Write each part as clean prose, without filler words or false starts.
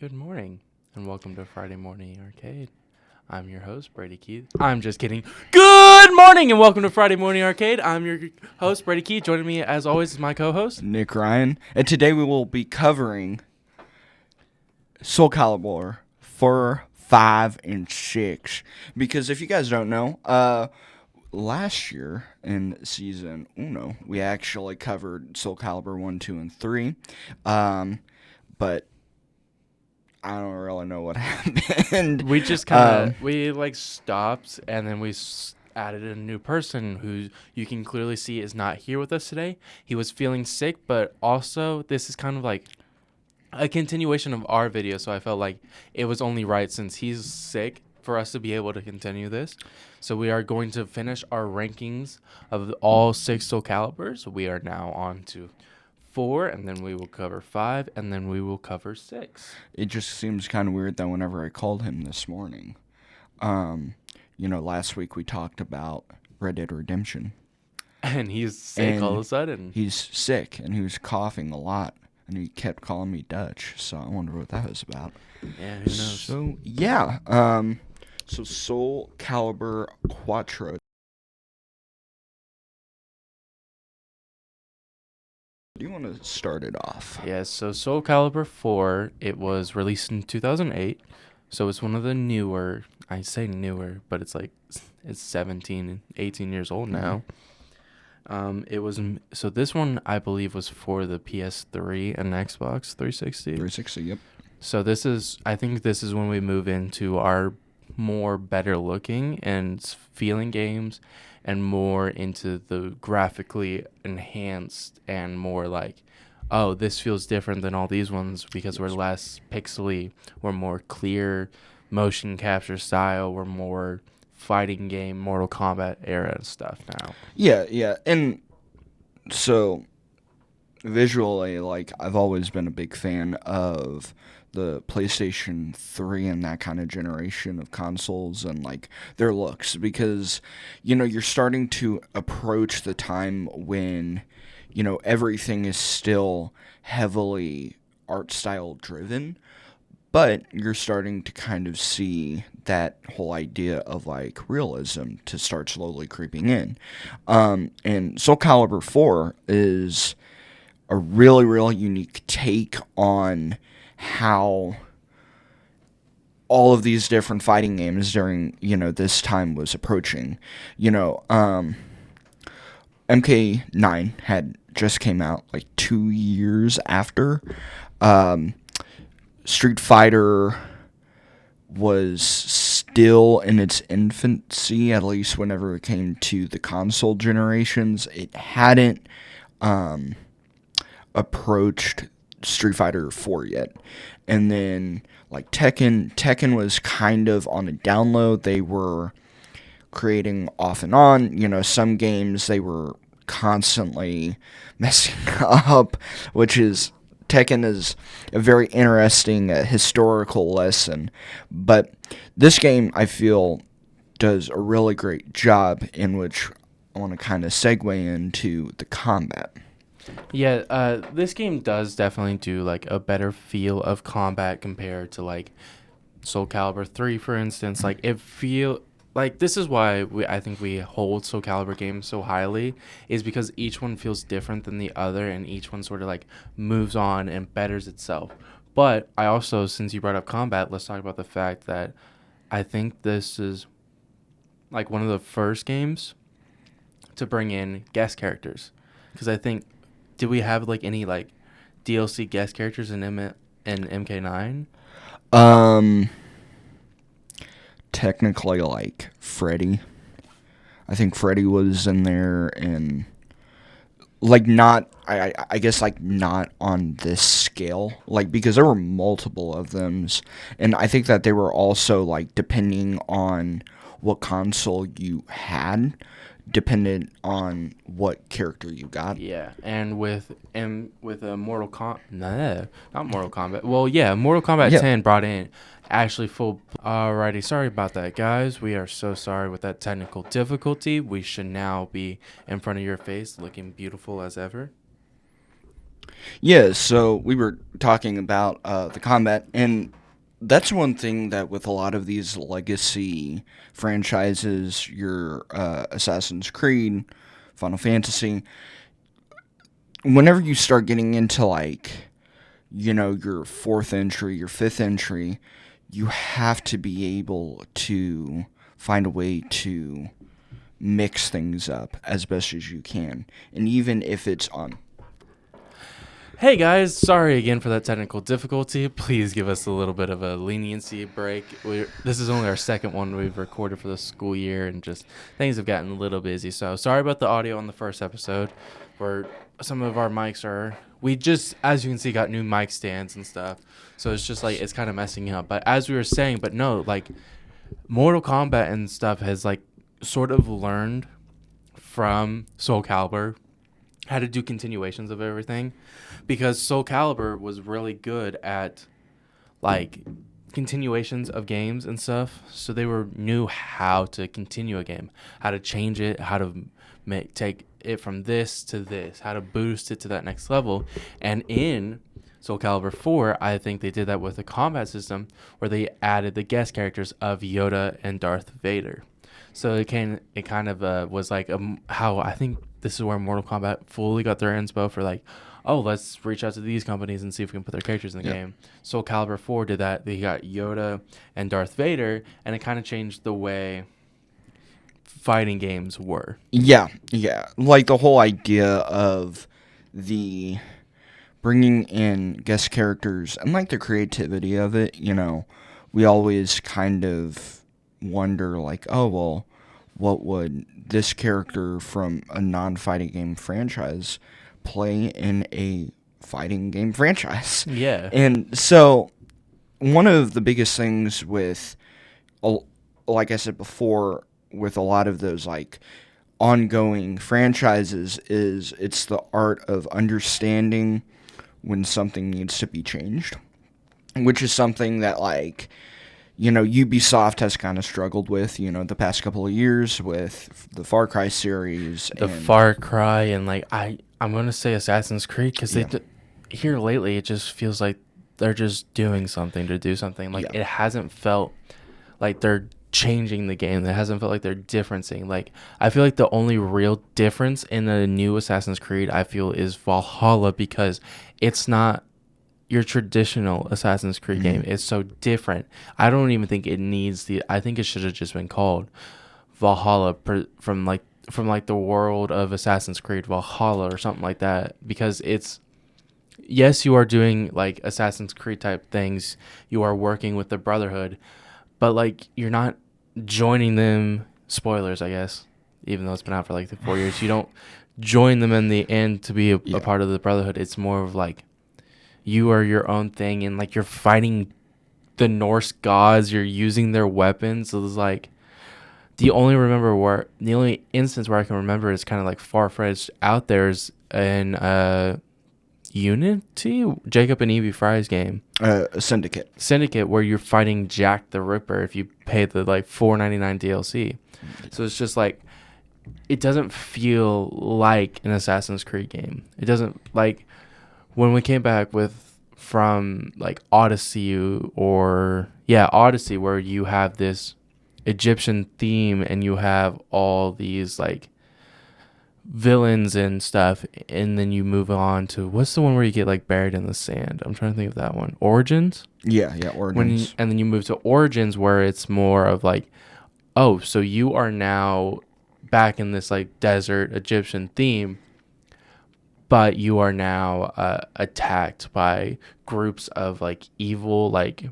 Good morning, and welcome to Friday Morning Arcade. I'm your host, Brady Keith. I'm just kidding. Good morning, and welcome to Friday Morning Arcade. I'm your host, Brady Keith. Joining me, as always, is my co-host, Nick Ryan. And today we will be covering Soul Calibur 4, 5, and 6. Because if you guys don't know, last year in Season 1, we actually covered Soul Calibur 1, 2, and 3. But I don't really know what happened. we just kind of, stopped, and then we added a new person who you can clearly see is not here with us today. He was feeling sick, but also this is kind of like a continuation of our video, so I felt like it was only right since he's sick for us to be able to continue this. So we are going to finish our rankings of all 6 Soul Caliburs. We are now on to 4, and then we will cover 5, and then we will cover 6. It just seems kind of weird that whenever I called him this morning, last week we talked about Red Dead Redemption. And he's sick And all of a sudden. He's sick, and he was coughing a lot, and he kept calling me Dutch, so I wonder what that was about. Yeah, who knows? So, yeah, so Soul Calibur Quattro. Do you want to start it off? Yes, so Soul Calibur 4, it was released in 2008, so it's one of the newer, I say newer, but it's 17, 18 years old now. So this one, I believe, was for the PS3 and Xbox 360. 360, yep. So I think this is when we move into our more better looking and feeling games, and more into the graphically enhanced and more like, oh, this feels different than all these ones because we're less pixely, we're more clear motion capture style, we're more fighting game, Mortal Kombat era stuff now. Yeah, and so visually, I've always been a big fan of the PlayStation 3 and that kind of generation of consoles and their looks, because you're starting to approach the time when everything is still heavily art style driven, but you're starting to kind of see that whole idea of realism to start slowly creeping in. And Soul Calibur 4 is a really, really unique take on how all of these different fighting games during, this time was approaching. MK9 had just came out 2 years after. Street Fighter was still in its infancy, at least whenever it came to the console generations. It hadn't approached Street Fighter 4 yet. And then Tekken was kind of on a download. They were creating off and on. Some games they were constantly messing up, which is Tekken is a very interesting historical lesson. But this game, I feel, does a really great job, in which I want to kind of segue into the combat. Yeah, this game does definitely do a better feel of combat compared to Soul Calibur 3, for instance. This is why I think we hold Soul Calibur games so highly, is because each one feels different than the other, and each one sort of moves on and betters itself. But I also, since you brought up combat, let's talk about the fact that I think this is one of the first games to bring in guest characters, because I think, did we have any DLC guest characters in MK9? Technically Freddy. I think Freddy was in there, and not, I guess not on this scale, because there were multiple of them, and I think that they were also depending on what console you had, dependent on what character you got. Yeah, and with a Mortal Kombat, not Mortal Kombat. Well, yeah, Mortal Kombat 10 brought in actually full. Alrighty, sorry about that, guys. We are so sorry with that technical difficulty. We should now be in front of your face, looking beautiful as ever. Yeah, so we were talking about the combat, and that's one thing that with a lot of these legacy franchises, your Assassin's Creed, Final Fantasy, whenever you start getting into like, your fourth entry, your fifth entry, you have to be able to find a way to mix things up as best as you can. And even if it's on. Hey guys, sorry again for that technical difficulty. Please give us a little bit of a leniency break. This is only our second one we've recorded for the school year, and just things have gotten a little busy. So sorry about the audio on the first episode, where some of our mics are. We just, as you can see, got new mic stands and stuff. So it's just like it's kind of messing up. But as we were saying, but no, like Mortal Kombat and stuff has like sort of learned from Soul Calibur how to do continuations of everything, because Soul Calibur was really good at like continuations of games and stuff. So they knew how to continue a game, how to change it, how to take it from this to this, how to boost it to that next level. And in Soul Calibur 4, I think they did that with a combat system where they added the guest characters of Yoda and Darth Vader. So it kind of was like how I think this is where Mortal Kombat fully got their inspo for like, oh, let's reach out to these companies and see if we can put their characters in the game. Soul Calibur 4 did that. They got Yoda and Darth Vader, and it kind of changed the way fighting games were. Yeah. Like the whole idea of the bringing in guest characters and like the creativity of it, we always kind of wonder like, oh, well, what would this character from a non-fighting game franchise play in a fighting game franchise? Yeah. And so one of the biggest things with, like I said before, with a lot of those like ongoing franchises is it's the art of understanding when something needs to be changed, which is something that like, Ubisoft has kind of struggled with, the past couple of years with the Far Cry series. Far Cry and like I'm going to say Assassin's Creed, because here lately it just feels like they're just doing something to do something. Like it hasn't felt like they're changing the game. It hasn't felt like they're differencing. Like I feel like the only real difference in the new Assassin's Creed I feel is Valhalla, because it's not your traditional Assassin's Creed game. It's so different. I don't even think it needs I think it should have just been called Valhalla from the world of Assassin's Creed Valhalla or something like that, because yes, you are doing like Assassin's Creed type things. You are working with the Brotherhood, but like you're not joining them. Spoilers, I guess, even though it's been out for like 4 years. You don't join them in the end to be a part of the Brotherhood. It's more of like you are your own thing, and like you're fighting the Norse gods. You're using their weapons. So it's like the only instance where I can remember is kind of like far-fetched out there is in Unity, Jacob and Evie Fry's game. Syndicate, where you're fighting Jack the Ripper if you pay the like $4.99 DLC. So it's just like it doesn't feel like an Assassin's Creed game. It doesn't like when we came back from like Odyssey Odyssey, where you have this Egyptian theme and you have all these like villains and stuff, and then you move on to what's the one where you get like buried in the sand? I'm trying to think of that one. Origins? Yeah, Origins. And then you move to Origins, where it's more of like, oh, so you are now back in this like desert Egyptian theme, but you are now attacked by groups of like evil like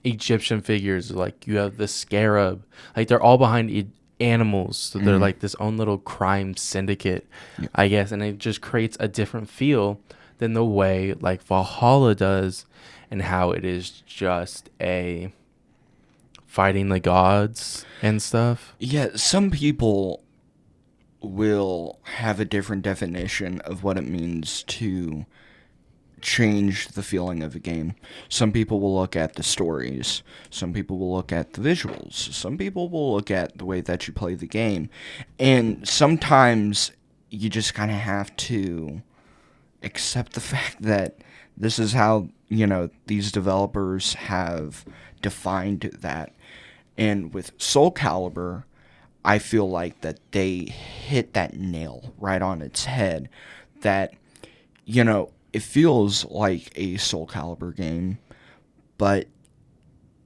Egyptian figures. Like you have the scarab, like they're all behind animals, so they're like this own little crime syndicate, I guess, and it just creates a different feel than the way like Valhalla does, and how it is just a fighting the gods and stuff. Yeah, some people will have a different definition of what it means to change the feeling of a game. Some people will look at the stories. Some people will look at the visuals. Some people will look at the way that you play the game. And sometimes you just kind of have to accept the fact that this is how, these developers have defined that. And with Soul Calibur, I feel like that they hit that nail right on its head. That, it feels like a Soul Calibur game, but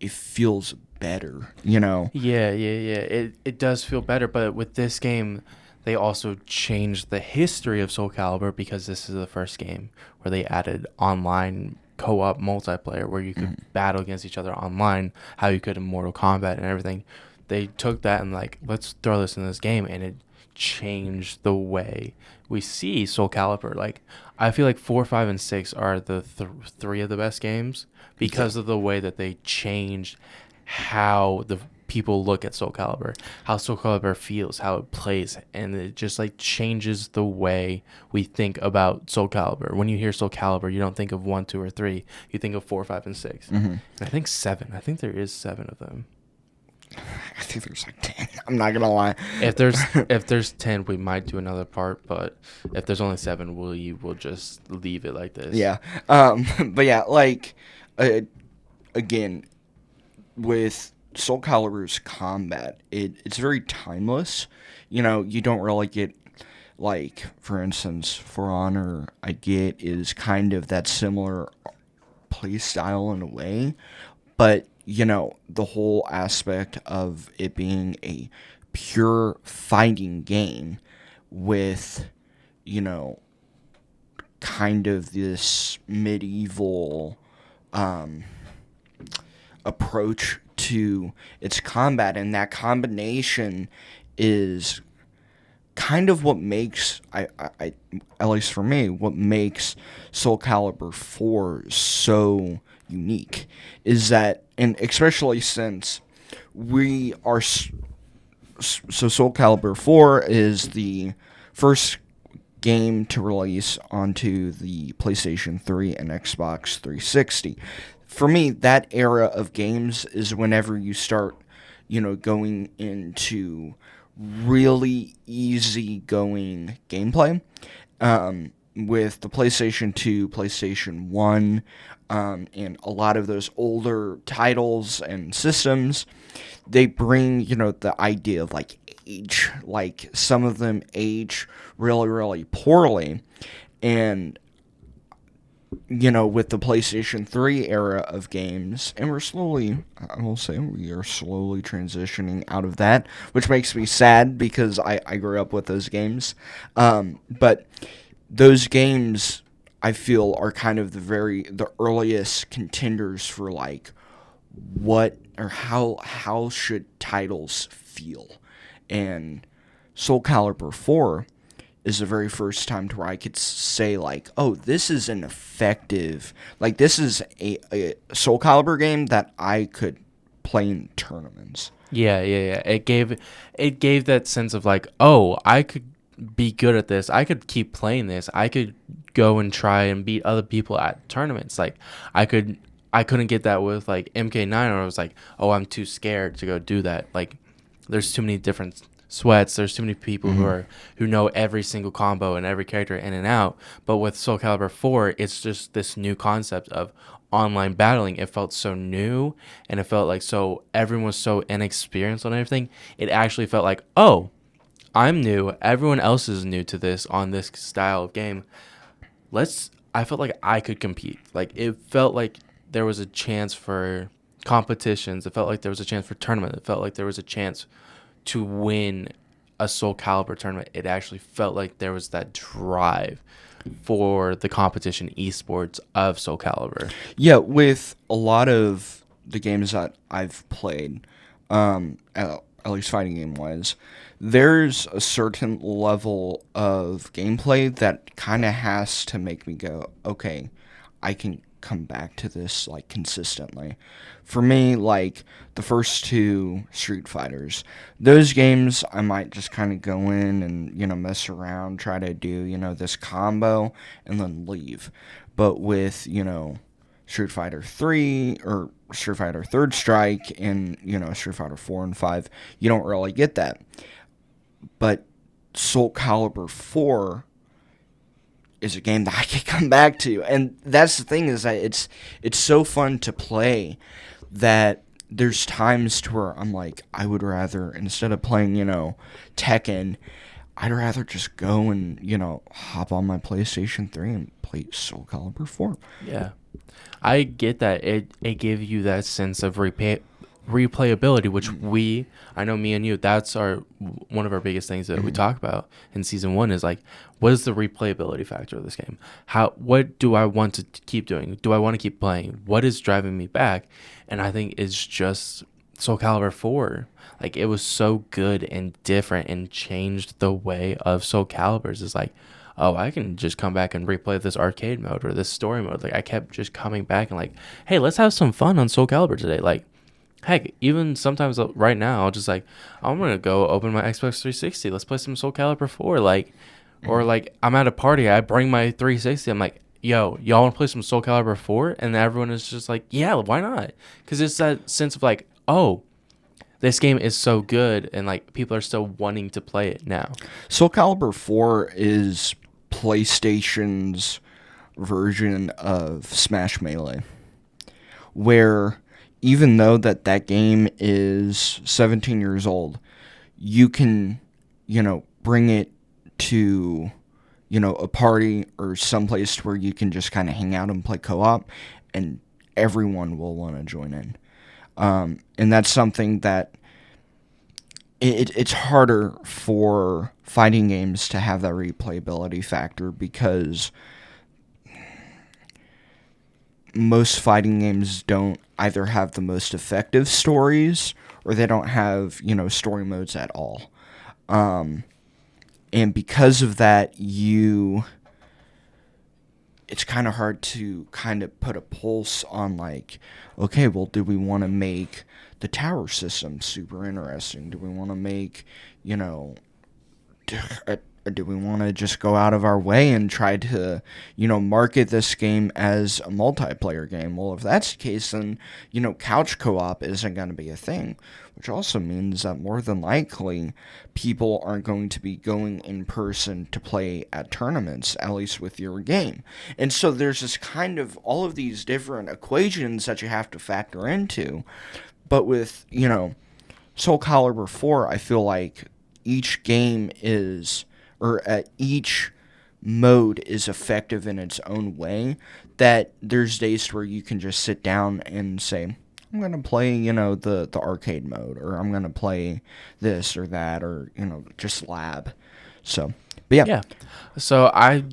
it feels better. Yeah. It does feel better, but with this game, they also changed the history of Soul Calibur because this is the first game where they added online co-op multiplayer where you could battle against each other online, how you could in Mortal Kombat and everything. They took that and like, let's throw this in this game, and it changed the way we see Soul Calibur. Like, I feel like 4, 5, and 6 are the three of the best games because of the way that they changed how the people look at Soul Calibur, how Soul Calibur feels, how it plays, and it just like changes the way we think about Soul Calibur. When you hear Soul Calibur, you don't think of 1, 2, or 3. You think of 4, 5, and 6. And I think 7. I think there is 7 of them. I think there's like 10. I'm not gonna lie. If there's 10, we might do another part, but if there's only 7, we'll just leave it like this. Yeah. But yeah, like, again, with Soul Calibur's combat, it's very timeless. You don't really get, like, for instance, For Honor, I get is kind of that similar play style in a way, but the whole aspect of it being a pure fighting game with, kind of this medieval approach to its combat, and that combination is kind of what makes, I at least for me, what makes Soul Calibur 4 so unique, is that, and especially since we are, so Soul Calibur 4 is the first game to release onto the PlayStation 3 and Xbox 360. For me, that era of games is whenever you start, going into really easy going gameplay. With the PlayStation 2, PlayStation 1, and a lot of those older titles and systems, they bring, the idea of like age. Like, some of them age really, really poorly. And with the PlayStation 3 era of games, and I will say, we are slowly transitioning out of that, which makes me sad because I grew up with those games. But those games, I feel, are kind of the earliest contenders for, like, what or how should titles feel. And Soul Calibur 4 is the very first time to where I could say, like, oh, this is an effective, like, this is a Soul Calibur game that I could play in tournaments. Yeah. It gave that sense of like, oh, I could be good at this. I could keep playing this. I could go and try and beat other people at tournaments. Like, I couldn't get that with like MK9, or I was like, oh, I'm too scared to go do that. Like, there's too many different sweats. There's too many people who know every single combo and every character in and out. But with Soul Calibur 4, it's just this new concept of online battling. It felt so new, and it felt like everyone was so inexperienced on everything. It actually felt like, oh, I'm new. Everyone else is new to this on this style of game. I felt like I could compete. Like, it felt like there was a chance for competitions. It felt like there was a chance for tournament. It felt like there was a chance to win a Soul Calibur tournament. It actually felt like there was that drive for the competition esports of Soul Calibur. Yeah, with a lot of the games that I've played, at least fighting game wise, there's a certain level of gameplay that kind of has to make me go, okay, I can come back to this, like, consistently. For me, like, the first 2 Street Fighters, those games I might just kind of go in and, mess around, try to do, this combo, and then leave. But with, Street Fighter 3 or Street Fighter Third Strike and, Street Fighter 4 and 5, you don't really get that. But Soul Calibur 4 is a game that I can come back to. And that's the thing, is that it's so fun to play that there's times to where I'm like, I would rather, instead of playing, Tekken, I'd rather just go and, hop on my PlayStation 3 and play Soul Calibur 4. Yeah. I get that. It gives you that sense of replayability, which I know me and you, that's one of our biggest things that we talk about in season 1 is like, what is the replayability factor of this game? What do I want to keep doing? Do I want to keep playing? What is driving me back? And I think it's just Soul Calibur 4. Like, it was so good and different and changed the way of Soul Caliburs. It's like, oh, I can just come back and replay this arcade mode or this story mode. Like, I kept just coming back and like, hey, let's have some fun on Soul Calibur today. Like, heck, even sometimes right now, I'll just like, I'm going to go open my Xbox 360. Let's play some Soul Calibur 4. Like, or like, I'm at a party, I bring my 360. I'm like, yo, y'all want to play some Soul Calibur 4? And everyone is just like, yeah, why not? Because it's that sense of like, oh, this game is so good, and like people are still wanting to play it now. Soul Calibur 4 is PlayStation's version of Smash Melee, where even though that game is 17 years old, you can, bring it to, a party or someplace where you can just kind of hang out and play co-op, and everyone will want to join in. And that's something that it's harder for fighting games to have that replayability factor, because most fighting games don't either have the most effective stories, or they don't have, story modes at all. And because of that, it's kind of hard to kind of put a pulse on like, okay, well, do we want to make the tower system super interesting? Do we want to make, do we want to just go out of our way and try to, market this game as a multiplayer game? Well, if that's the case, then, couch co-op isn't going to be a thing, which also means that more than likely people aren't going to be going in person to play at tournaments, at least with your game. And so there's this kind of all of these different equations that you have to factor into. But with, Soul Calibur 4, I feel like each game is, or each mode is effective in its own way, that there's days where you can just sit down and say, I'm going to play, the arcade mode, or I'm going to play this or that, or, just lab. So, but yeah. Yeah. So I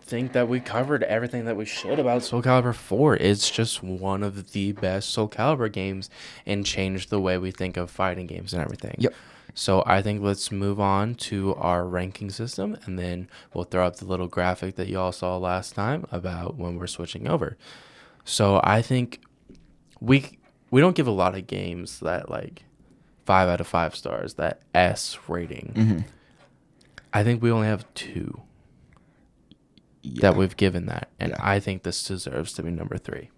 think that we covered everything that we should about Soul Calibur 4. It's just one of the best Soul Calibur games and changed the way we think of fighting games and everything. Yep. So I think let's move on to our ranking system, and then we'll throw up the little graphic that y'all saw last time about when we're switching over. So I think we don't give a lot of games that like 5 out of 5 stars, that S rating. Mm-hmm. I think we only have 2 that we've given that, and I think this deserves to be number 3.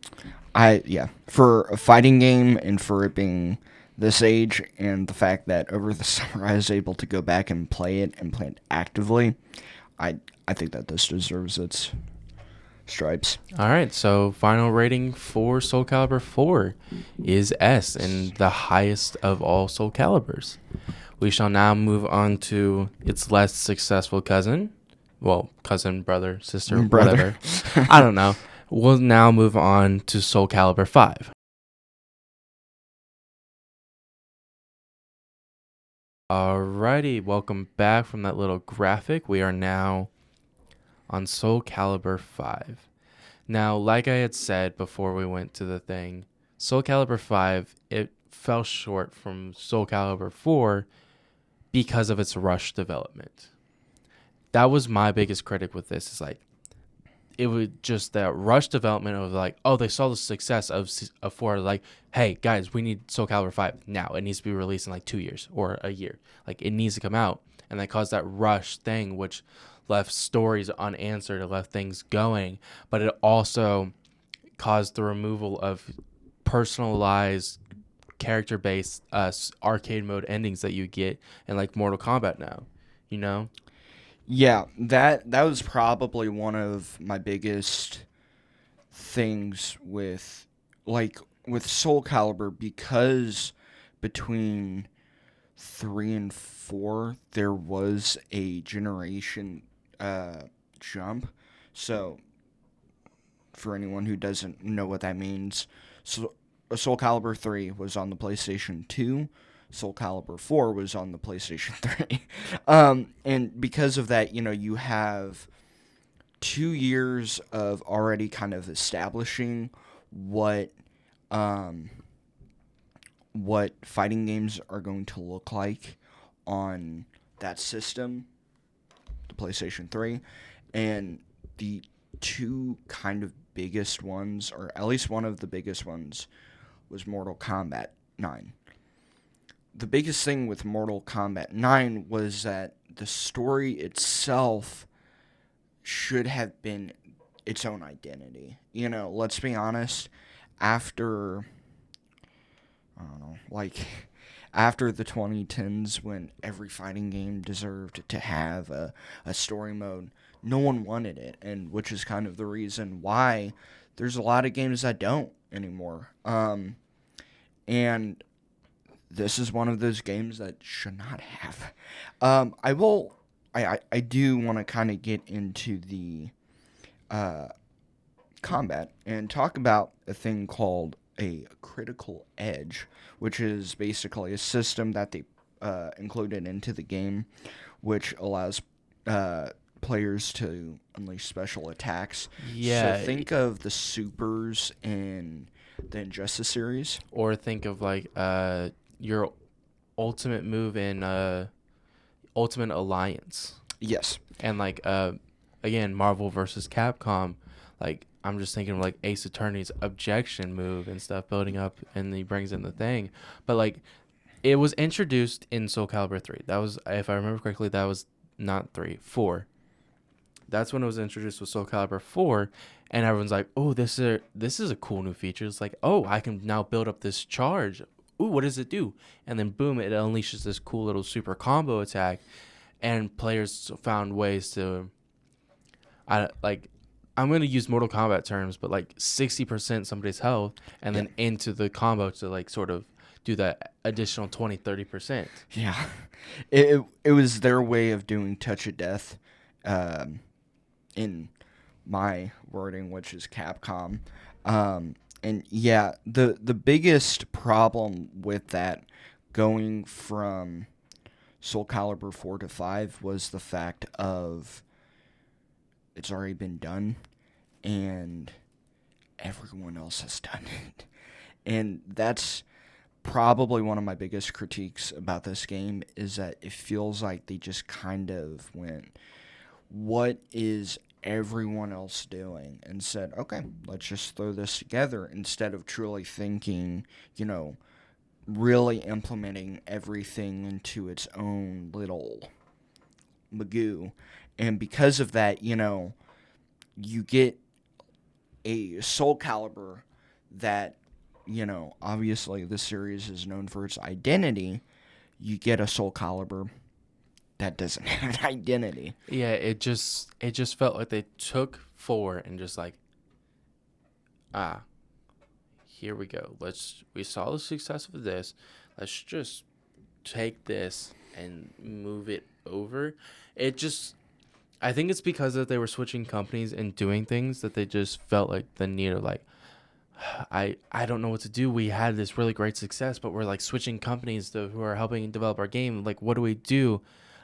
For a fighting game, and for it being this age, and the fact that over the summer I was able to go back and play it actively, I think that this deserves its stripes. All right, so final rating for Soul Calibur 4 is S, and the highest of all Soul Caliburs. We shall now move on to its less successful cousin. Well, cousin, brother, sister, whatever. I don't know. We'll now move on to Soul Calibur 5. Alrighty, welcome back from that little graphic. We are now on Soul Calibur 5. Now, like I had said before we went to the thing, Soul Calibur 5, it fell short from Soul Calibur 4 because of its rush development. That was my biggest critic with this. Is like, it was just that rush development of like, oh, they saw the success of 4, like, hey guys, we need Soul Calibur 5 now. It needs to be released in like 2 years or a year. Like, it needs to come out, and they caused that rush thing, which left stories unanswered, it left things going, but it also caused the removal of personalized character-based arcade mode endings that you get in like Mortal Kombat now, Yeah, that was probably one of my biggest things with like with Soul Calibur, because between 3 and 4 there was a generation uh jump. So for anyone who doesn't know what that means, so Soul Calibur 3 was on the PlayStation 2. Soul Calibur 4 was on the PlayStation 3. And because of that, you have 2 years of already kind of establishing what um, what fighting games are going to look like on that system, the PlayStation 3, and the two kind of biggest ones, or at least one of the biggest ones, was Mortal Kombat 9. The biggest thing with Mortal Kombat 9 was that the story itself should have been its own identity. Let's be honest, after, I don't know, like, after the 2010s, when every fighting game deserved to have a story mode, no one wanted it, and which is kind of the reason why there's a lot of games that don't anymore. And this is one of those games that should not have. I will. I do want to kind of get into the uh, combat and talk about a thing called a critical edge, which is basically a system that they included into the game, which allows players to unleash special attacks. So Yeah, think of the supers in the Injustice series. or think of like your ultimate move in Ultimate Alliance, Yes. and like again Marvel versus Capcom. Like I'm just thinking of like Ace Attorney's objection move and stuff building up, and he brings in the thing. But like it was introduced in Soul Calibur 3. That was, if I remember correctly, that was not 3, 4. That's when it was introduced with Soul Calibur 4, and everyone's like, "Oh, this is a cool new feature." It's like, "Oh, I can now build up this charge. Ooh, what does it do?" And then boom, it unleashes this cool little super combo attack, and players found ways to, I like, I'm gonna use Mortal Kombat terms, but like 60% somebody's health, and Yeah. then into the combo to like sort of do that additional 20-30%. Yeah. It was their way of doing touch of death, um, in my wording, which is Capcom. And yeah, the biggest problem with that, going from Soul Calibur 4 to 5, was the fact of it's already been done and everyone else has done it. And that's probably one of my biggest critiques about this game, is that it feels like they just kind of went, what is everyone else doing, and said, okay, let's just throw this together, instead of truly thinking, really implementing everything into its own little magoo. And because of that, you get a Soul Calibur that, obviously the series is known for its identity. You get a Soul Calibur that doesn't have an identity. Yeah, it just felt like they took 4 and just like, ah, here we go. We saw the success of this. Let's just take this and move it over. It just, I think it's because that they were switching companies and doing things that they just felt like the need of like, I don't know what to do. We had this really great success, but we're like switching companies who are helping develop our game. Like, what do we do?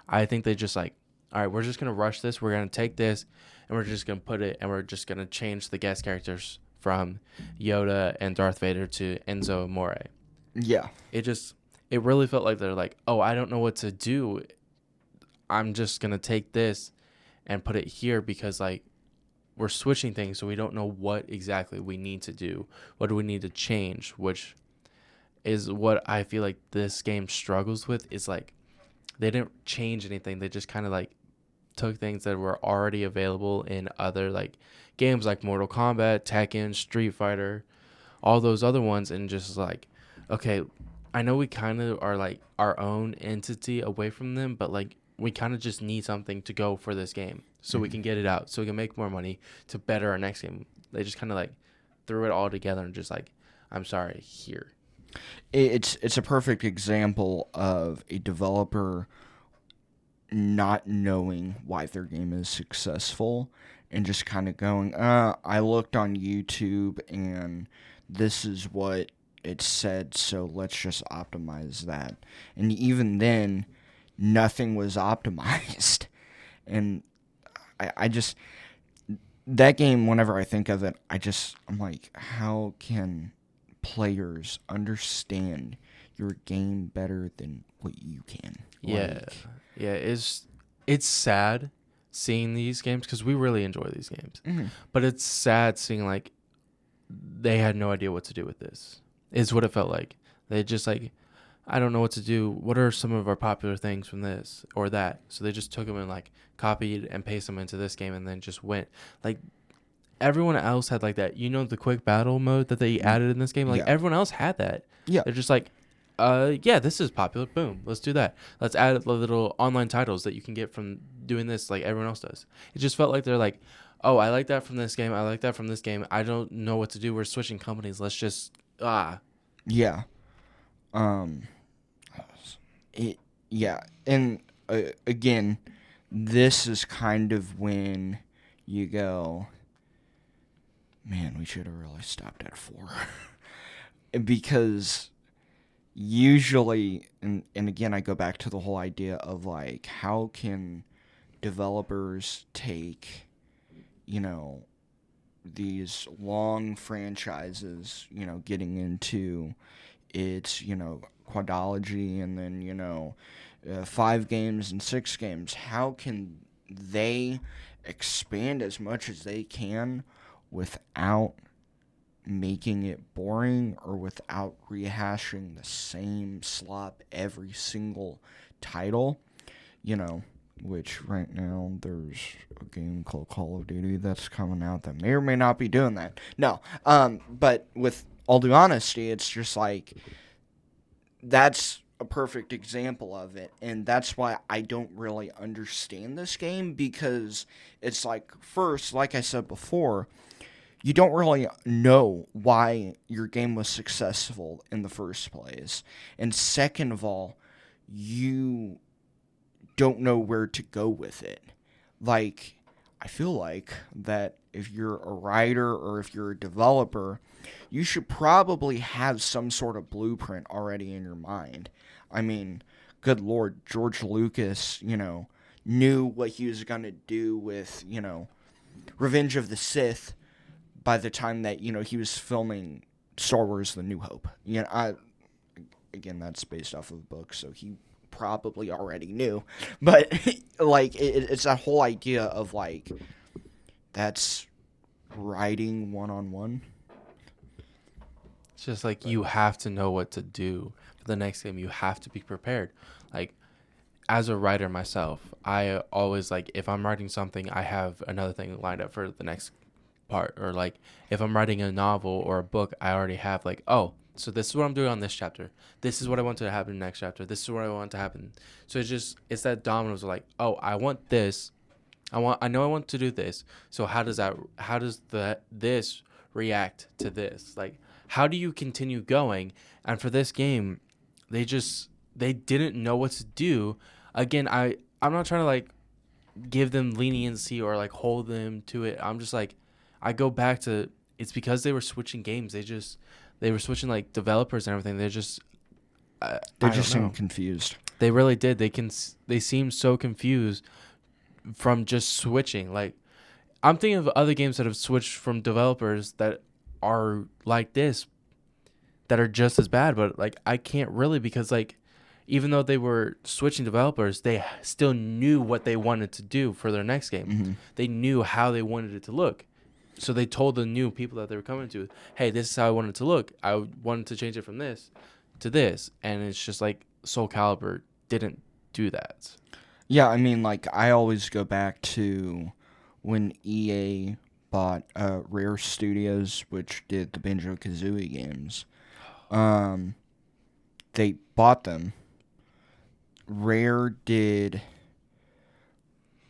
I think they just like, all right, we're just gonna rush this. We're gonna take this, and we're just gonna put it, and we're just gonna change the guest characters from Yoda and Darth Vader to Enzo Amore. Yeah. It really felt like they're like, oh, I don't know what to do. I'm just gonna take this and put it here because like we're switching things, so we don't know what exactly we need to do. What do we need to change? Which is what I feel like this game struggles with. Is like they didn't change anything. They just kind of like took things that were already available in other like games like Mortal Kombat, Tekken, Street Fighter, all those other ones, and just like, okay, I know we kind of are like our own entity away from them, but like we kind of just need something to go for this game so we can get it out, so we can make more money to better our next game. They just kind of like threw it all together and just like, I'm sorry, here. It's a perfect example of a developer not knowing why their game is successful and just kind of going, I looked on YouTube and this is what it said, so let's just optimize that. And even then, nothing was optimized. And I just, that game, whenever I think of it, I'm like, how can players understand your game better than what you can? Yeah. Like, Yeah, it's sad seeing these games because we really enjoy these games. mhm. But it's sad seeing like they had no idea what to do with this. Is what it felt like. They just like, I don't know what to do. What are some of our popular things from this or that? So they just took them and like copied and pasted them into this game and then just went. Like everyone else had like that. You know, the quick battle mode that they added in this game? Like Yeah. everyone else had that. Yeah. They're just like, yeah, this is popular. Boom, let's do that. Let's add the little online titles that you can get from doing this like everyone else does. It just felt like they're like, oh, I like that from this game. I like that from this game. I don't know what to do. We're switching companies. Let's just, Yeah. Yeah. And again, this is kind of when you go, man, we should have really stopped at 4. Because usually, and again, I go back to the whole idea of like, how can developers take, these long franchises, getting into its, quadology and then, 5 games and 6 games. How can they expand as much as they can without making it boring or without rehashing the same slop every single title? Which right now there's a game called Call of Duty that's coming out that may or may not be doing that. No, but with all due honesty, it's just like, that's a perfect example of it, and that's why I don't really understand this game, because it's like, first, like I said before, you don't really know why your game was successful in the first place, and second of all, you don't know where to go with it. Like, I feel like that if you're a writer or if you're a developer, you should probably have some sort of blueprint already in your mind. I mean, good Lord, George Lucas, knew what he was going to do with, Revenge of the Sith by the time that, he was filming Star Wars The New Hope. Again, that's based off of a book, so he probably already knew. But, like, it's that whole idea of, like, that's writing one-on-one. it's just like you have to know what to do for the next game. You have to be prepared. Like, as a writer myself, I always like, if I'm writing something, I have another thing lined up for the next part. Or like, if I'm writing a novel or a book, I already have like, oh, so this is what I'm doing on this chapter. This is what I want to happen next chapter. This is what I want to happen. So it's that dominoes of like, oh, I want this. I know I want to do this. So how does this react to this? Like, how do you continue going? And for this game, they didn't know what to do. Again, I'm not trying to like give them leniency or like hold them to it. I'm just like, I go back to, it's because they were switching games. They were switching like developers and everything. They just seem confused. They really did. They seem so confused from just switching. Like, I'm thinking of other games that have switched from developers that are like this, that are just as bad, but like I can't really, because like even though they were switching developers, they still knew what they wanted to do for their next game. Mm-hmm. They knew how they wanted it to look. So they told the new people that they were coming to, hey, this is how I want it to look. I wanted to change it from this to this. And it's just like Soul Calibur didn't do that. Yeah, I mean, like, I always go back to when EA bought Rare Studios, which did the Banjo-Kazooie games. They bought them. Rare did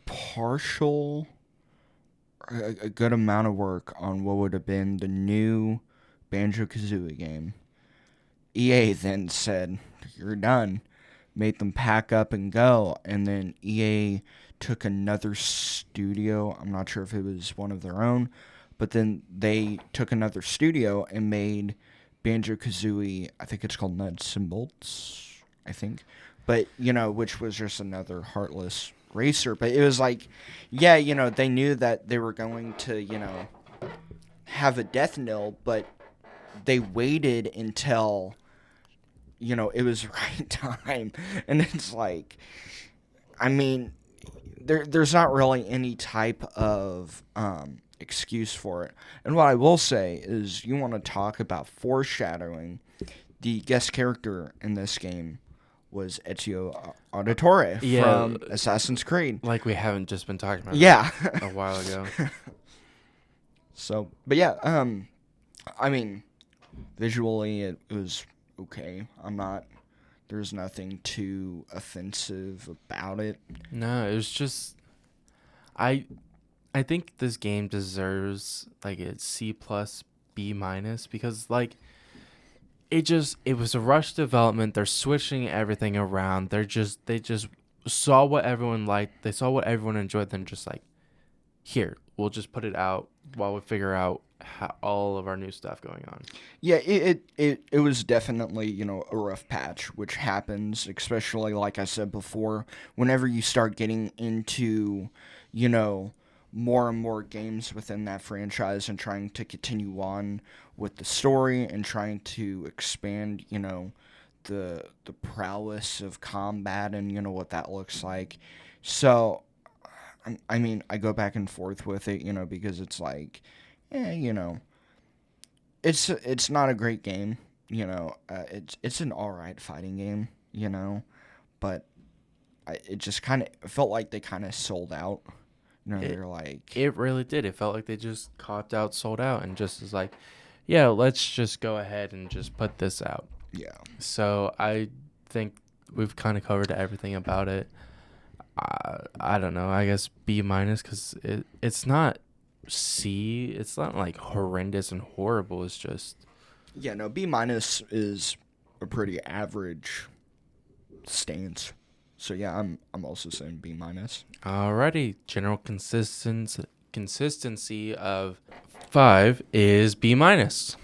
partial, a good amount of work on what would have been the new Banjo-Kazooie game. EA then said, "You're done." Made them pack up and go, and then EA took another studio. I'm not sure if it was one of their own, but then they took another studio and made Banjo-Kazooie, I think it's called Nuts and Bolts, I think. But, which was just another heartless racer. But it was like, yeah, they knew that they were going to, have a death knell, but they waited until, it was right time. And it's like, I mean, there's not really any type of excuse for it. And what I will say is, you want to talk about foreshadowing. The guest character in this game was Ezio Auditore from Assassin's Creed. Like we haven't just been talking about a while ago. So, but yeah, I mean, visually it was okay. There's nothing too offensive about it. No, it was just, I think this game deserves like a C plus B minus because like it was a rush development. They're switching everything around. They just saw what everyone liked. They saw what everyone enjoyed. Then just like, here, we'll just put it out while we figure out all of our new stuff going on. Yeah, it was definitely, a rough patch, which happens, especially like I said before, whenever you start getting into, more and more games within that franchise and trying to continue on with the story and trying to expand, the prowess of combat and, what that looks like. So, I mean, I go back and forth with it, because it's like, it's not a great game, it's an alright fighting game, but it just kind of felt like they kind of sold out. They're like... It really did. It felt like they just copped out, sold out, and just was like, yeah, let's just go ahead and just put this out. Yeah. So I think we've kind of covered everything about it. I don't know. I guess B minus because it's not C. It's not like horrendous and horrible. It's just... Yeah, no, B minus is a pretty average stance. So yeah, I'm also saying B minus. Alrighty, general consistency of 5 is B minus.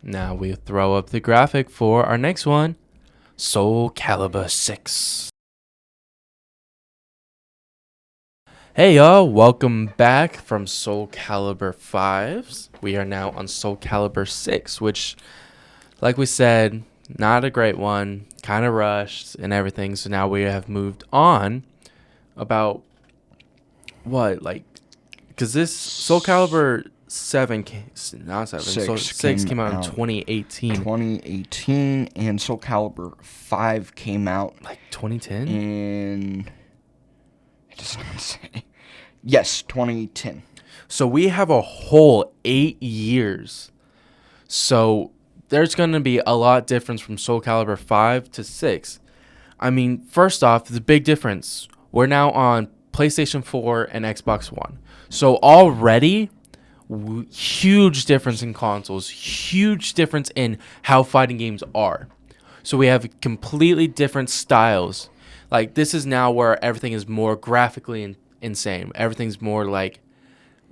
Now we throw up the graphic for our next one, Soul Calibur 6. Hey y'all, welcome back from Soul Calibur 5s. We are now on Soul Calibur 6, which, like we said, not a great one, kind of rushed and everything. So now we have moved on about because this Soul Calibur 7 came, not 7, six came out in 2018. 2018, and Soul Calibur 5 came out like 2010. It does not say. Yes, 2010. So we have a whole 8 years. So there's going to be a lot difference from Soul Calibur 5 to 6. I mean, first off, the big difference. We're now on PlayStation 4 and Xbox One. So already, huge difference in consoles. Huge difference in how fighting games are. So we have completely different styles. Like, this is now where everything is more graphically insane. Everything's more like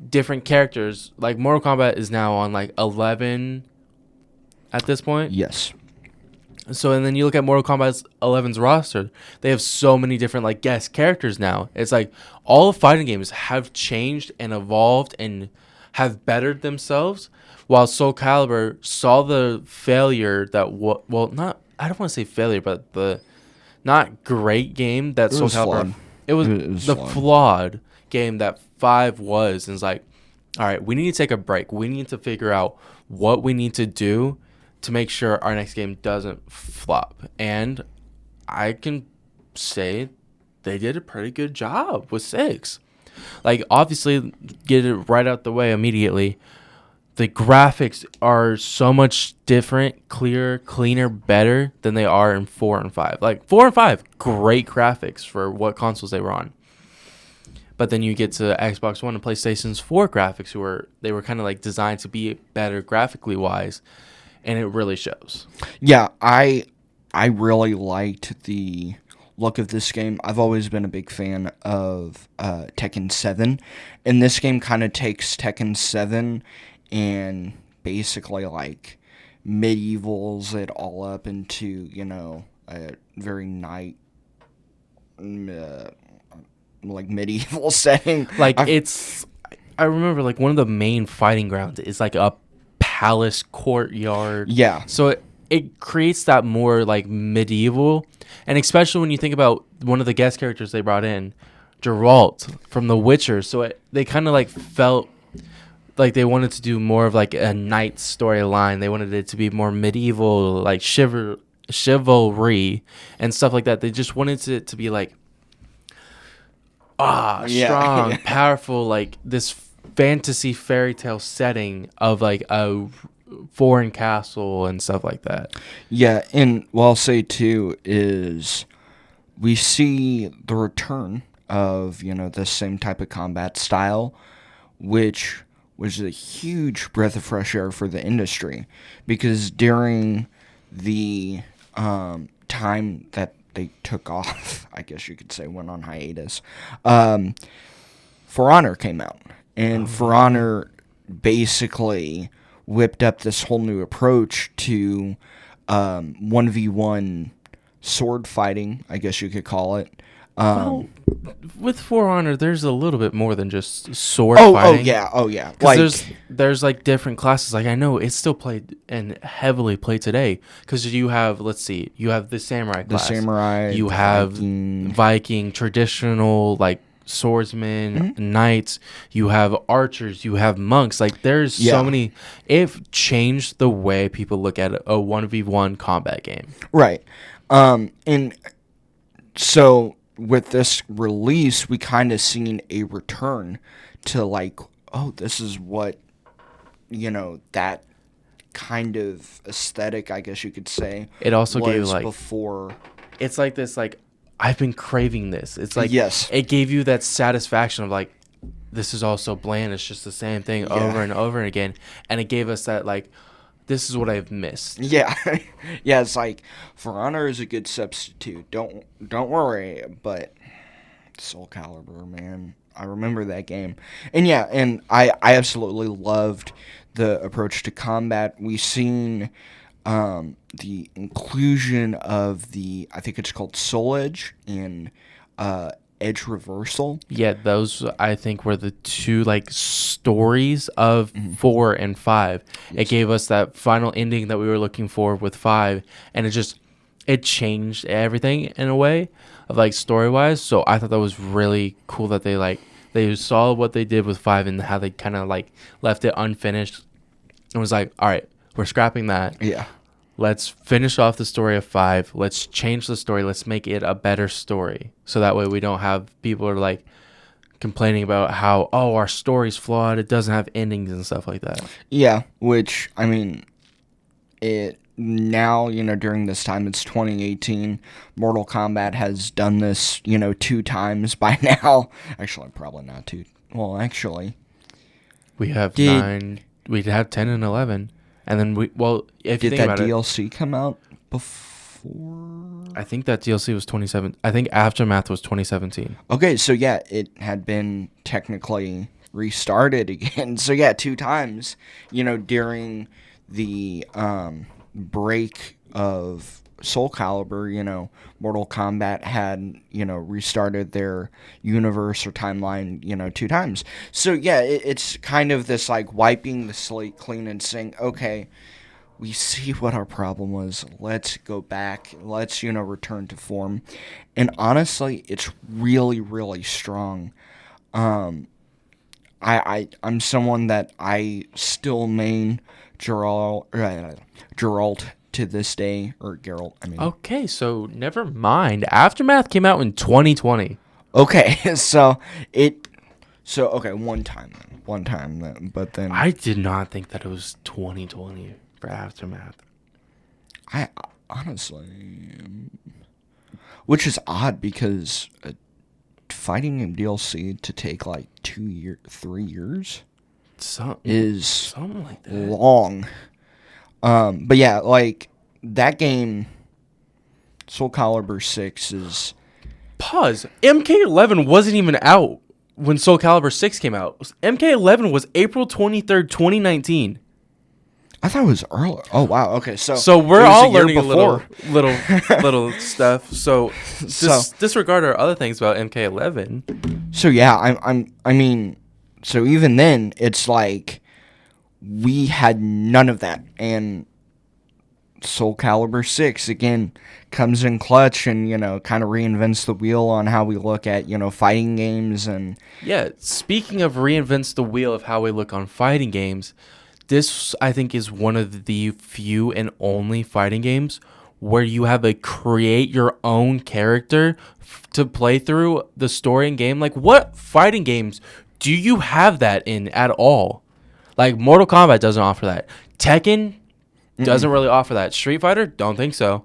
different characters. Like, Mortal Kombat is now on like 11 at this point. Yes. So, and then you look at Mortal Kombat 11's roster. They have so many different like guest characters now. It's like all fighting games have changed and evolved and have bettered themselves. While Soul Calibur saw the failure that I don't want to say failure, but the not great game that Soul Calibur. Flawed. It was the flawed game that 5 was. And it's like, all right, we need to take a break. We need to figure out what we need to do to make sure our next game doesn't flop. And I can say they did a pretty good job with 6. Like, obviously, get it right out the way immediately. The graphics are so much different, clearer, cleaner, better than they are in 4 and 5. Like, 4 and 5, great graphics for what consoles they were on. But then you get to Xbox One and PlayStation's 4 graphics, they were kind of like designed to be better graphically wise, and it really shows. Yeah, I really liked the look of this game. I've always been a big fan of Tekken 7, and this game kind of takes Tekken 7 and basically like medievals it all up into, you know, a very like medieval setting. Like I remember like one of the main fighting grounds is like a palace courtyard. Yeah. So it creates that more like medieval, and especially when you think about one of the guest characters they brought in, Geralt from The Witcher. So they kind of like felt like they wanted to do more of like a knight storyline. They wanted it to be more medieval, like chivalry and stuff like that. They just wanted it to be like strong, powerful, like this fantasy fairy tale setting of like a foreign castle and stuff like that. Yeah, and what I'll say too is we see the return of, you know, the same type of combat style, which was a huge breath of fresh air for the industry, because during the time that they took off, I guess you could say, went on hiatus, For Honor came out, and For Honor basically whipped up this whole new approach to 1v1 sword fighting, I guess you could call it. Well, with For Honor, there's a little bit more than just sword fighting. Oh yeah. Because there's like different classes. Like I know it's still played and heavily played today. Because you have, let's see, you have the samurai class. The samurai. You have Viking, traditional like swordsmen, knights. You have archers. You have monks. Like there's so many. It changed the way people look at a 1v1 combat game. Right. And so with this release, we kind of seen a return to like, oh, this is what, you know, that kind of aesthetic, I guess you could say. It also gave like before. It's like this, like I've been craving this. It's like yes, it gave you that satisfaction of like, this is all so bland. It's just the same thing over and over again, and it gave us that like, this is what I've missed. Yeah, yeah. It's like For Honor is a good substitute. Don't worry. But Soul Calibur, man, I remember that game, and yeah, and I absolutely loved the approach to combat. We've seen the inclusion of I think it's called Soul Edge and Edge Reversal. Yeah, those I think were the two like stories of 4 and 5. Yes. It gave us that final ending that we were looking for with 5, and it changed everything in a way of like story wise. So I thought that was really cool that they saw what they did with 5 and how they kind of like left it unfinished and was like, all right, we're scrapping that. Yeah. Let's finish off the story of 5. Let's change the story. Let's make it a better story. So that way we don't have people are like complaining about how, oh, our story's flawed. It doesn't have endings and stuff like that. Yeah, which, I mean, it now, you know, during this time, it's 2018. Mortal Kombat has done this, you know, 2 times by now. Actually, probably not 2. Well, actually. We have 9. We'd have 10 and 11. And then if you think about it, did that DLC come out before? I think that DLC was 2017. I think Aftermath was 2017. Okay, so yeah, it had been technically restarted again. So yeah, 2 times, you know, during the break of Soul Calibur, you know, Mortal Kombat had, you know, restarted their universe or timeline, you know, 2 times. So yeah, it's kind of this like wiping the slate clean and saying, okay, we see what our problem was. Let's go back. Let's, you know, return to form. And honestly, it's really, really strong. I'm someone that I still main Geralt to this day, or Geralt, I mean. Okay, so never mind. Aftermath came out in 2020. Okay, okay, one time then, but then. I did not think that it was 2020 for Aftermath. I honestly, which is odd because fighting game DLC to take like 3 years Something is like that. long. But yeah, like that game, Soul Calibur 6 is. Pause. MK11 wasn't even out when Soul Calibur 6 came out. MK11 was April 23rd, 2019. I thought it was earlier. Oh wow. Okay, so We're it was all a year learning a before. little stuff. So, So- disregard our other things about MK11. So yeah, I mean, so even then, it's like we had none of that, and Soul Calibur 6 again comes in clutch, and kind of reinvents the wheel on how we look at fighting games. And Yeah, speaking of reinvents the wheel of how we look on fighting games, this I think is one of the few and only fighting games where you have a create your own character to play through the story and game. Like, what fighting games do you have that in at all? Like, Mortal Kombat doesn't offer that. Tekken doesn't really offer that. Street Fighter, don't think so.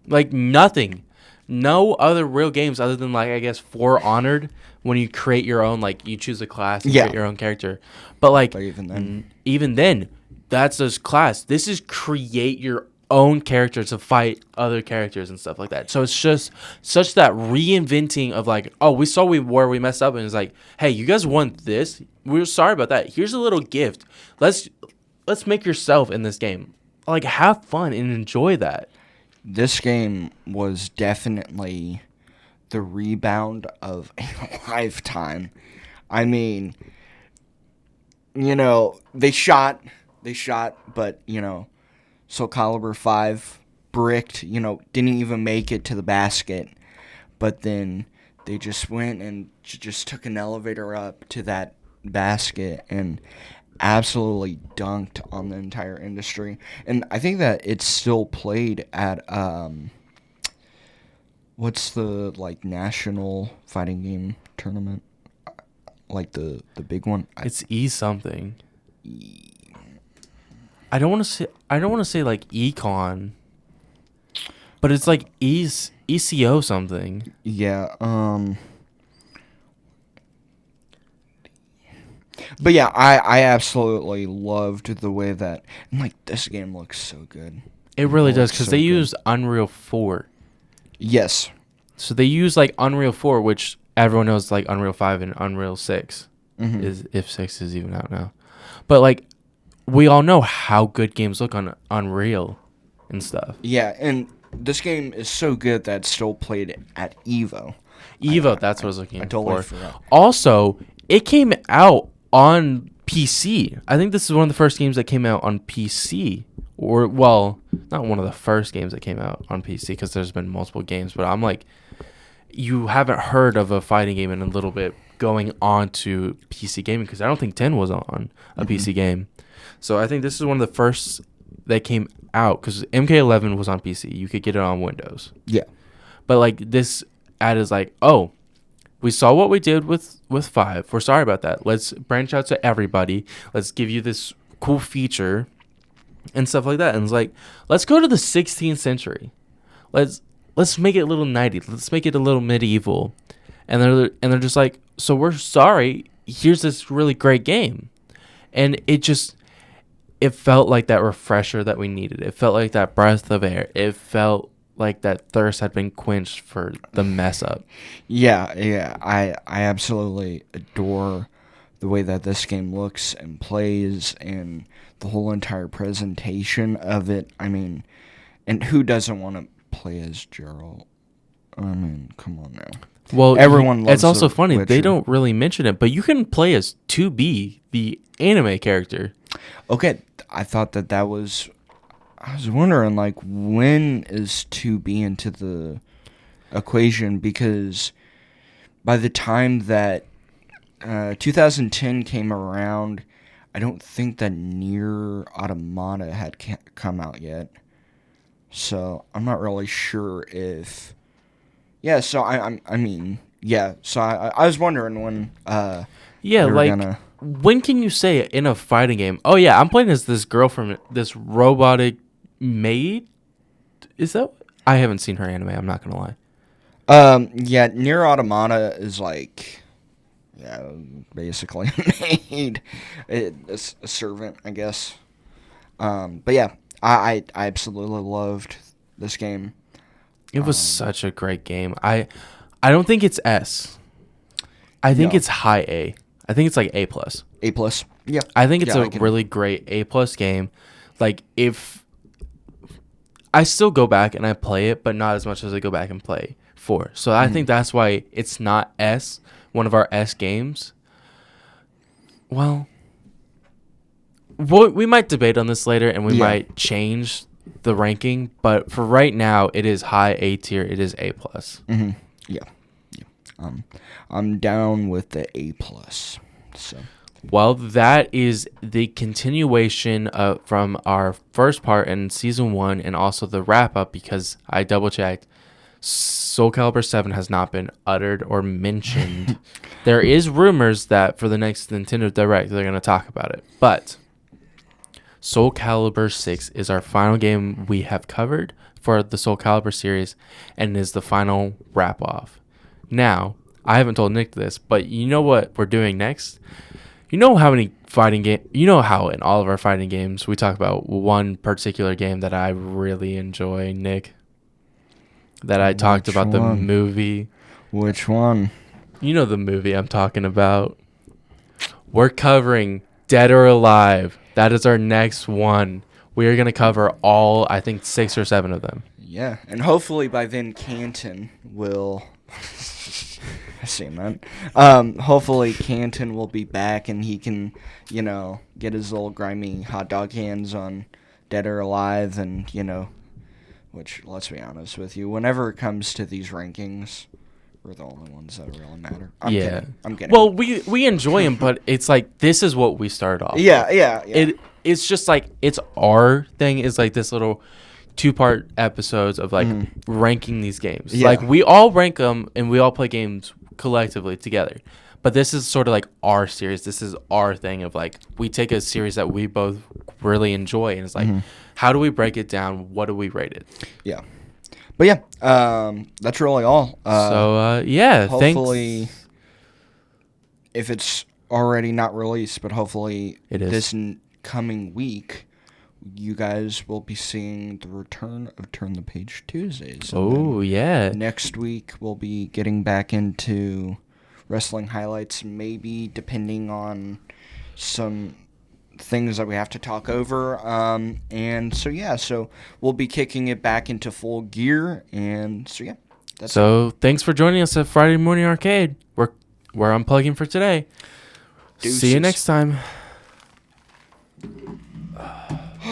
Like, nothing. No other real games other than, like, I guess For Honored, when you create your own, like, you choose a class and create your own character. But, like, But even then, that's this class. This is create your own character to fight other characters and stuff like that. So it's just such that reinventing of, like, oh, we saw where we messed up, and it's like, hey, you guys want this? We're sorry about that. Here's a little gift. Let's make yourself in this game. Like, have fun and enjoy that. this game was definitely the rebound of a lifetime. I mean, they shot, but Soul Calibur 5 bricked, didn't even make it to the basket. But then they just went and just took an elevator up to that basket and absolutely dunked on the entire industry. And I think that it's still played at what's the national fighting game tournament? Like the big one? It's E something. I don't want to say like Econ, but it's like ECO something. Yeah, but yeah, I absolutely loved the way that, and this game looks so good. It really does, looks because so they good. use Unreal 4. Yes. So they use like Unreal 4, which everyone knows like Unreal 5 and Unreal 6 Mhm. is, if 6 is even out now. But like, we all know how good games look on Unreal and stuff. Yeah, and this game is so good that it's still played at EVO. Evo, that's what I was looking I totally for. forgot. Also, it came out on PC. I think this is one of the first games that came out on PC. Or, well, not one of the first games that came out on PC, because there's been multiple games. But I'm like, you haven't heard of a fighting game in a little bit going on to PC gaming, because I don't think 10 was on a PC game. So I think this is one of the first that came out, because MK11 was on PC. You could get it on Windows. Yeah. But like, this ad is like, oh, we saw what we did with 5. We're sorry about that. Let's branch out to everybody. Let's give you this cool feature and stuff like that. And it's like, let's go to the 16th century. Let's make it a little 90s. Let's make it a little medieval. And they're just like, so we're sorry. Here's this really great game. And it felt like that refresher that we needed. It felt like that breath of air. It felt like that thirst had been quenched for the mess up. Yeah. I absolutely adore the way that this game looks and plays, and the whole entire presentation of it. I mean, and who doesn't want to play as Geralt? I mean, come on now. Well, Everyone loves it's also The funny. They Witcher. don't really mention it, but you can play as 2B, the anime character. Okay, I thought that was. I was wondering, when is 2B into the equation? Because by the time that 2010 came around, I don't think that Nier Automata had come out yet. So I'm not really sure if. Yeah, so I mean, yeah. So I was wondering when. Yeah, we were like, gonna- when can you say it in a fighting game? Oh, yeah, I'm playing as this girl from this robotic maid. Is that? I haven't seen her anime, I'm not going to lie. Yeah, Nier Automata is like, yeah, basically made a servant, I guess. But yeah, I absolutely loved this game. It was such a great game. I don't think it's S. I think No. it's high A. I think it's like A plus. A plus. Yeah. I think it's Yeah, a really great A plus game. Like if I still go back and I play it, but not as much as I go back and play 4. So I think that's why it's not S, one of our S games. Well, we might debate on this later, and we might change the ranking. But for right now, it is high A tier. It is A plus. Mm-hmm. Yeah. I'm down with the A plus. So. Well, that is the continuation from our first part in season 1, and also the wrap up, because I double checked. Soul Calibur 7 has not been uttered or mentioned. There is rumors that for the next Nintendo Direct they're going to talk about it, but Soul Calibur 6 is our final game we have covered for the Soul Calibur series, and is the final wrap off. Now, I haven't told Nick this, but you know what we're doing next? You know how many fighting game? You know how in all of our fighting games we talk about one particular game that I really enjoy, Nick. That I talked about the movie. Which one? You know the movie I'm talking about. We're covering Dead or Alive. That is our next one. We are going to cover all, I think, 6 or 7 of them. Yeah, and hopefully by then Canton will... I see that. Hopefully Canton will be back and he can, get his little grimy hot dog hands on Dead or Alive, and, which, let's be honest with you, whenever it comes to these rankings, we're the only ones that really matter. I'm kidding. Well, we enjoy them, but it's like, this is what we start off. Yeah. It's just like, it's our thing is like this little 2-part episodes of like ranking these games. Yeah. Like we all rank them and we all play games collectively together. But this is sort of like our series. This is our thing of like, we take a series that we both really enjoy, and it's like, how do we break it down? What do we rate it? Yeah. But yeah, that's really all. Hopefully, thanks. if it's already not released, but hopefully it is. This coming week, you guys will be seeing the return of Turn the Page Tuesdays. Oh, yeah. Next week, we'll be getting back into wrestling highlights, maybe depending on some things that we have to talk over. So we'll be kicking it back into full gear. And so, yeah. Thanks for joining us at Friday Morning Arcade. We're unplugging for today. Deuces. See you next time.